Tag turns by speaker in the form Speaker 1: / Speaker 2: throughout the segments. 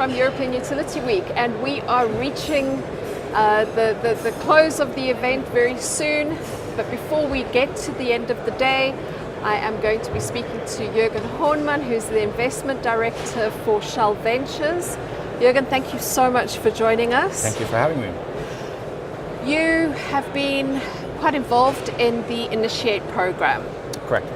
Speaker 1: from European Utility Week, and we are reaching the close of the event very soon. But before we get to the end of the day, I am going to be speaking to Jürgen Hornmann, who's the Investment Director for Shell Ventures. Jürgen, thank you so much for joining us.
Speaker 2: Thank you for having me.
Speaker 1: You have been quite involved in the Initiate program.
Speaker 2: Correct.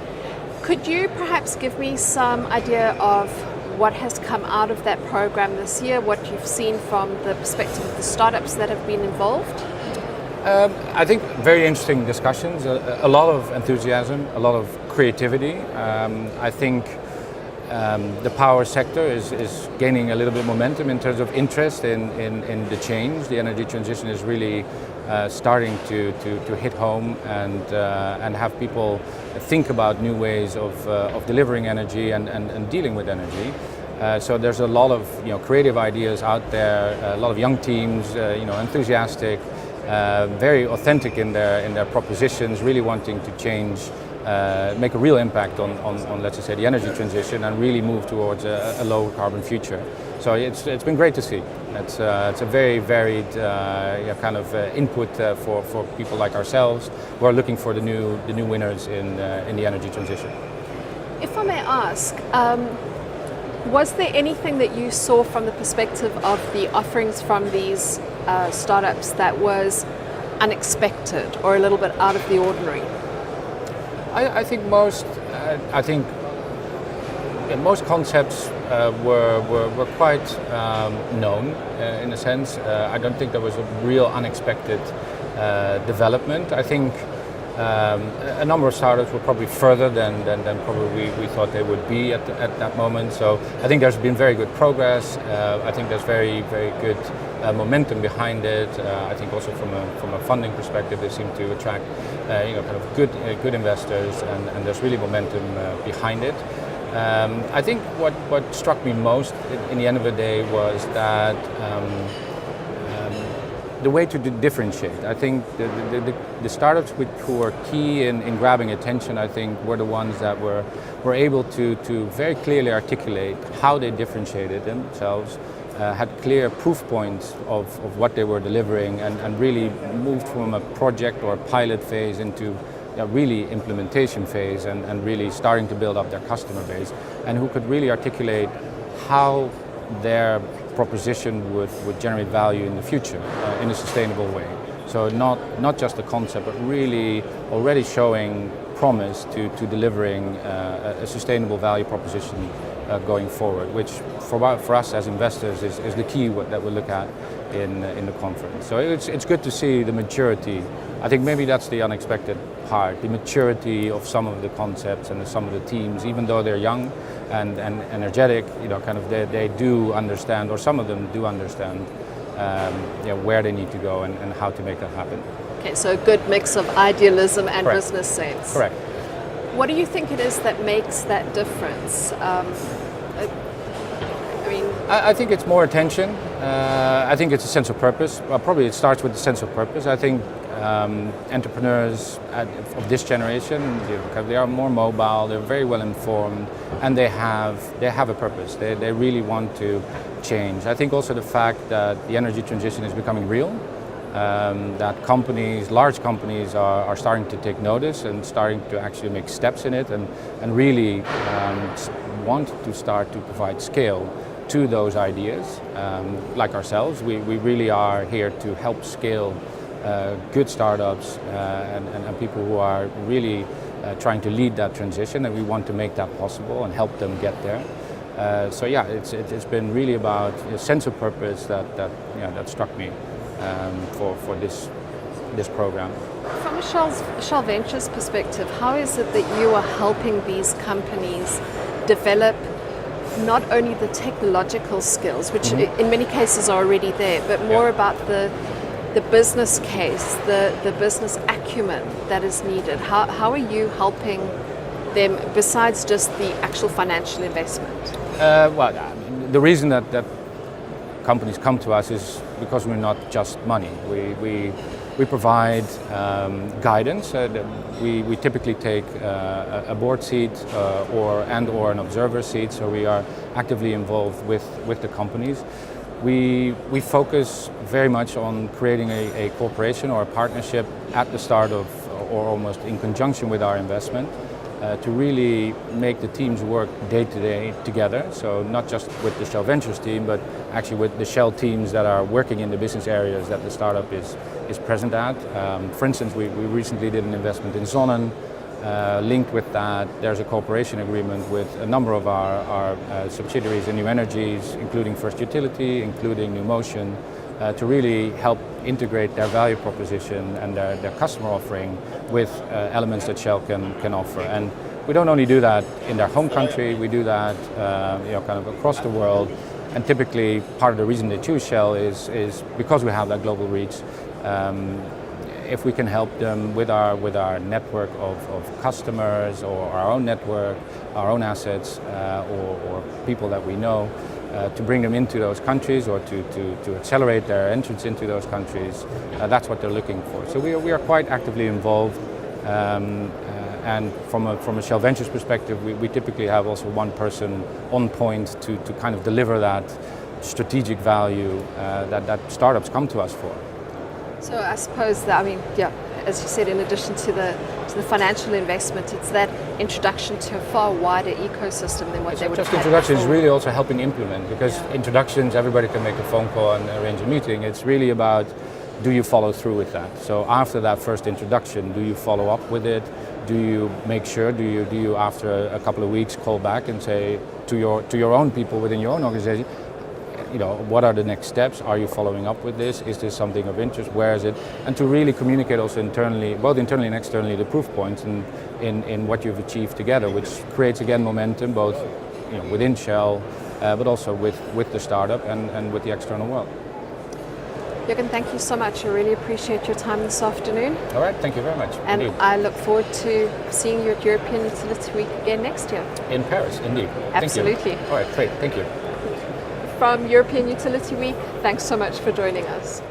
Speaker 1: Could you perhaps give me some idea of what has come out of that program this year, what you've seen from the perspective of the startups that have been involved?
Speaker 2: I think very interesting discussions, a lot of enthusiasm, a lot of creativity. I think the power sector is gaining a little bit momentum in terms of interest in the change. The energy transition is really starting to hit home and have people think about new ways of delivering energy and dealing with energy. So there's a lot of creative ideas out there, a lot of young teams, enthusiastic, very authentic in their propositions, really wanting to change, make a real impact on let's just say the energy transition and really move towards a low carbon future. So it's been great to see. It's a very varied kind of input for people like ourselves who are looking for the new winners in the energy transition.
Speaker 1: If I may ask, was there anything that you saw from the perspective of the offerings from these startups that was unexpected or a little bit out of the ordinary?
Speaker 2: I think most concepts were quite known in a sense. I don't think there was a real unexpected development. I think a number of startups were probably further than probably we thought they would be at that moment. So I think there's been very good progress. I think there's very good momentum behind it. I think also from a funding perspective, they seem to attract kind of good investors, and there's really momentum behind it. I think what struck me most in the end of the day was that the way to differentiate. I think the startups who were key in grabbing attention, I think, were the ones that were able to very clearly articulate how they differentiated themselves, had clear proof points of what they were delivering, and really moved from a project or a pilot phase into a really implementation phase and really starting to build up their customer base, and who could really articulate how their proposition would generate value in the future in a sustainable way. So not just a concept, but really already showing promise to delivering a sustainable value proposition going forward, which for us as investors is the key that we look at in the conference. So it's good to see the maturity. I think maybe that's the unexpected part, the maturity of some of the concepts and some of the teams, even though they're young and energetic, kind of they do understand, or some of them do understand where they need to go and how to make that happen.
Speaker 1: Okay, so a good mix of idealism and
Speaker 2: Correct.
Speaker 1: business sense.
Speaker 2: Correct.
Speaker 1: What do you think it is that makes that difference?
Speaker 2: I think it's more attention. I think it's a sense of purpose. Well, probably it starts with the sense of purpose. I think entrepreneurs of this generation, they are more mobile, they're very well informed, and they have a purpose. They really want to change. I think also the fact that the energy transition is becoming real, that large companies are starting to take notice and starting to actually make steps in it and really want to start to provide scale to those ideas. Like ourselves, we really are here to help scale good startups and people who are really trying to lead that transition, and we want to make that possible and help them get there. So yeah, it's been really about a sense of purpose that struck me for this program.
Speaker 1: From a Shell Ventures perspective, how is it that you are helping these companies develop not only the technological skills, which in many cases are already there, but more about the business case, the business acumen that is needed? How are you helping them besides just the actual financial investment?
Speaker 2: Well, the reason that companies come to us is because we're not just money. We provide guidance. We typically take a board seat or an observer seat, so we are actively involved with the companies. We focus very much on creating a cooperation or a partnership at the start of, or almost in conjunction with our investment, to really make the teams work day to day together. So not just with the Shell Ventures team, but actually with the Shell teams that are working in the business areas that the startup is present at. For instance, we recently did an investment in Zonnen. Linked with that, there's a cooperation agreement with a number of our subsidiaries in New Energies, including First Utility, including New Motion, to really help integrate their value proposition and their customer offering with elements that Shell can offer. And we don't only do that in their home country, we do that kind of across the world. And typically part of the reason they choose Shell is because we have that global reach. If we can help them with our network of customers or our own network, our own assets, or people that we know, to bring them into those countries or to accelerate their entrance into those countries, that's what they're looking for. So we are quite actively involved, and from a Shell Ventures perspective, we typically have also one person on point to kind of deliver that strategic value that startups come to us for.
Speaker 1: So I suppose that, as you said, in addition to the financial investment, it's that introduction to a far wider ecosystem than what they would have.
Speaker 2: Just introduction is really also helping implement, because introductions, everybody can make a phone call and arrange a meeting. It's really about, do you follow through with that? So after that first introduction, do you follow up with it? Do you make sure, do you after a couple of weeks call back and say to your own people within your own organization, what are the next steps? Are you following up with this? Is this something of interest? Where is it? And to really communicate also internally, both internally and externally, the proof points in what you've achieved together, which creates again momentum both within Shell, but also with the startup and with the external world.
Speaker 1: Jürgen, thank you so much. I really appreciate your time this afternoon.
Speaker 2: All right, thank you very much.
Speaker 1: And
Speaker 2: indeed.
Speaker 1: I look forward to seeing you at European Utility Week again next year.
Speaker 2: In Paris, indeed.
Speaker 1: Absolutely.
Speaker 2: Thank you. All right, great, thank you.
Speaker 1: From European Utility Week, thanks so much for joining us.